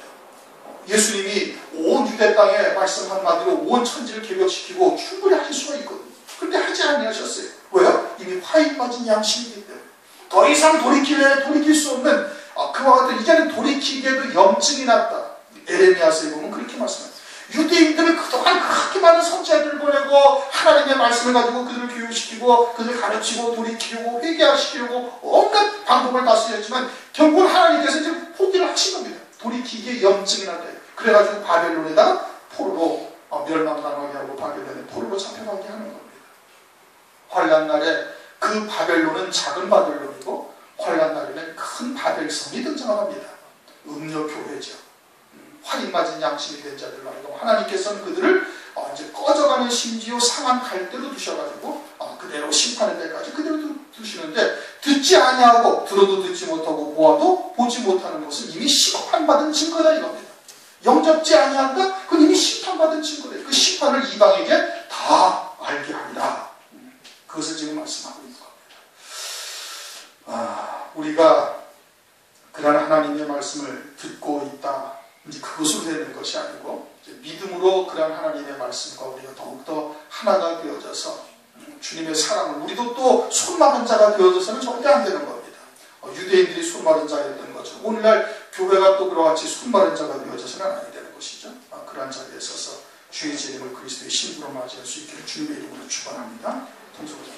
예수님이 온 유대 땅에 말씀 한마디로 온 천지를 개벽시키고 충분히 하실 수가 있거든요. 그런데 하지 아니하셨어요. 왜요? 이미 화에 빠진 양심이기 때문에 더 이상 돌이킬 수 없는 그와 같은 이제는 돌이키기에도 염증이 났다. 에레미야서에 보면 그렇게 말씀합니다. 유대인들은 그동안 그렇게 많은 선지자들을 보내고 하나님의 말씀을 가지고 그들을 교육시키고 그들을 가르치고 돌이키려고 회개하시려고 온갖 방법을 다 쓰였지만 결국은 하나님께서 이제 포기를 하신 겁니다. 돌이키기에 염증이 났다. 그래가지고 바벨론에다가 포로로 멸망당하게 하고 바벨론에 포로로 잡혀가게 하는 겁니다. 환난 날에 그 바벨론은 작은 바벨론이고 환난 날에는 큰 바벨성이 등장합니다. 음녀교회죠. 화인 맞은 양심이 된 자들 말이고 하나님께서는 그들을 이제 꺼져가는 심지어 상한 갈대로 두셔가지고 그대로 심판의 때까지 그대로 두시는데 듣지 아니하고 들어도 듣지 못하고 보아도 보지 못하는 것은 이미 심판받은 증거다 이겁니다. 영접지 아니한다? 그건 이미 심판받은 증거다. 그 심판을 이방에게 다 알게 하리라. 그것을 지금 말씀하고 있는 겁니다. 우리가 그런 하나님의 말씀을 듣고 있다. 이제 그것으로 되는 것이 아니고 이제 믿음으로 그런 하나님의 말씀과 우리가 더욱더 하나가 되어져서 주님의 사랑을 우리도 또 손마른 자가 되어져서는 절대 안 되는 겁니다. 유대인들이 손마른 자였던 것처럼 오늘날 교회가 또 그와 같이 손마른 자가 되어져서는 아니 되는 것이죠. 그러한 자리에 서서 주의 재림을 그리스도의 신부로 맞이할 수 있기를 주님의 이름으로 축원합니다. 통성으로